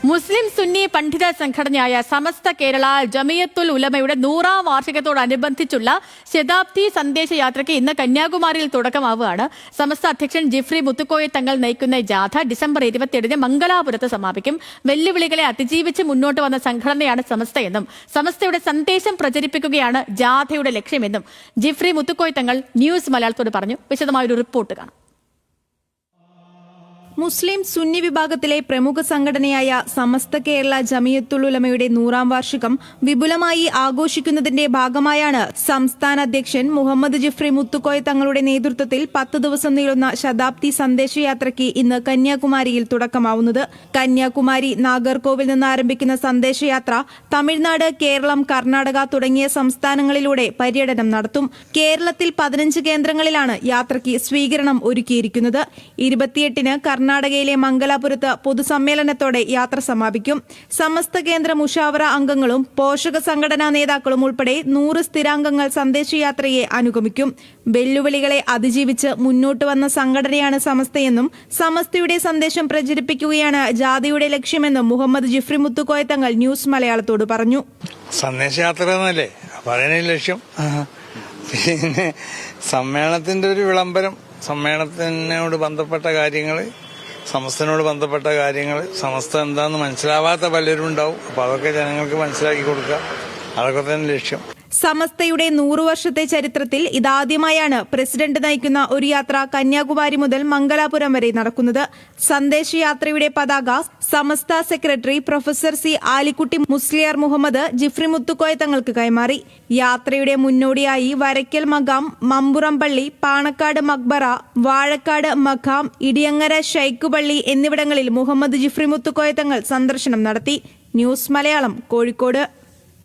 മുസ്ലിം സുന്നി പണ്ഡിത സംഘടനയായ സമസ്ത കേരള ജമിയത്തുൽ ഉലമയുടെ 100ാം വാർഷികത്തോടനുബന്ധിച്ചുള്ള ശതാബ്ദി സന്ദേശയാത്രയ്ക്ക് ഇന്ന് കന്യാകുമാരിയിൽ തുടക്കമാവുകയാണ്. സമസ്ത അധ്യക്ഷൻ ജിഫ്രി മുത്തുക്കോയ തങ്ങൾ നയിക്കുന്ന ജാഥ ഡിസംബർ 27-ന് മംഗലാപുരത്ത് സമാപിക്കും. വെല്ലുവിളികളെ അതിജീവിച്ച് മുന്നോട്ട് വന്ന സംഘടനയാണ് സമസ്തയെന്നും സമസ്തയുടെ സന്ദേശം പ്രചരിപ്പിക്കുകയാണ് ജാഥയുടെ ലക്ഷ്യമെന്നും ജിഫ്രി മുത്തുക്കോയ തങ്ങൾ ന്യൂസ് മലയാളത്തോട് പറഞ്ഞു. വിശദമായൊരു റിപ്പോർട്ട് കാണാം. മുസ്ലിം സുന്നി വിഭാഗത്തിലെ പ്രമുഖ സംഘടനയായ സമസ്ത കേരള ജമിയത്തുൽ ഉലമയുടെ 100ാം വാർഷികം വിപുലമായി ആഘോഷിക്കുന്നതിന്റെ ഭാഗമായാണ് സംസ്ഥാന അധ്യക്ഷൻ മുഹമ്മദ് ജിഫ്രി മുത്തുക്കോയ തങ്ങളുടെ നേതൃത്വത്തിൽ 10 ദിവസം നീളുന്ന ശതാബ്ദി സന്ദേശയാത്രയ്ക്ക് ഇന്ന് കന്യാകുമാരിയിൽ തുടക്കമാവുന്നത്. കന്യാകുമാരി നാഗർകോവിൽ നിന്ന് ആരംഭിക്കുന്ന സന്ദേശയാത്ര തമിഴ്നാട്, കേരളം, കർണാടക തുടങ്ങിയ സംസ്ഥാനങ്ങളിലൂടെ പര്യടനം നടത്തും. കേരളത്തിൽ 15 കേന്ദ്രങ്ങളിലാണ് യാത്രയ്ക്ക് സ്വീകരണം ഒരുക്കിയിരിക്കുന്നത്. 28-ന് കർണാടകയിലെ മംഗലാപുരത്ത് പൊതുസമ്മേളനത്തോടെ യാത്ര സമാപിക്കും. സമസ്ത കേന്ദ്ര മുഷാവറ അംഗങ്ങളും പോഷക സംഘടനാ നേതാക്കളും ഉൾപ്പെടെ 100 സ്ഥിരാംഗങ്ങൾ സന്ദേശയാത്രയെ അനുഗമിക്കും. വെല്ലുവിളികളെ അതിജീവിച്ച് മുന്നോട്ട് വന്ന സംഘടനയാണ് സമസ്തയെന്നും സമസ്തയുടെ സന്ദേശം പ്രചരിപ്പിക്കുകയാണ് ജാഥയുടെ ലക്ഷ്യമെന്നും മുഹമ്മദ് ജിഫ്രി മുത്തുക്കോയ തങ്ങൾ ന്യൂസ് മലയാളത്തോട് പറഞ്ഞു. സന്ദേശയാത്ര എന്നല്ലേ പറയുന്ന ലക്ഷ്യം. പിന്നെ സമ്മേളനത്തിന്റെ ഒരു വിളംബരം, സമ്മേളനത്തിനോട് ബന്ധപ്പെട്ട കാര്യങ്ങൾ, സമസ്തനോട് ബന്ധപ്പെട്ട കാര്യങ്ങൾ, സമസ്ത എന്താന്ന് മനസ്സിലാവാത്ത പലരും ഉണ്ടാവും. അപ്പൊ അതൊക്കെ ജനങ്ങൾക്ക് മനസ്സിലാക്കി കൊടുക്കുക, അതൊക്കെ തന്നെ ലക്ഷ്യം. സമസ്തയുടെ 100 വർഷത്തെ ചരിത്രത്തിൽ ഇതാദ്യമായാണ് പ്രസിഡന്റ് നയിക്കുന്ന ഒരു യാത്ര കന്യാകുമാരി മുതൽ മംഗലാപുരം വരെ നടക്കുന്നത്. സന്ദേശയാത്രയുടെ പതാക Samastha secretary professor C Alikutty Musliyar Muhammad Jifri Muthukoya തങ്ങൾക്ക് കൈമാറി. യാത്രയുടെ മുന്നോടിയായി വരയ്ക്കൽ മഖാം, മമ്പുറം പള്ളി, പാണക്കാട് മക്ബറ, വാഴക്കാട് മഖാം, ഇടിയങ്ങര ഷൈഖ് പള്ളി എന്നിവിടങ്ങളിൽ മുഹമ്മദ് ജിഫ്രി മുത്തുക്കോയ തങ്ങൾ സന്ദർശനം നടത്തി. ന്യൂസ് മലയാളം, കോഴിക്കോട്.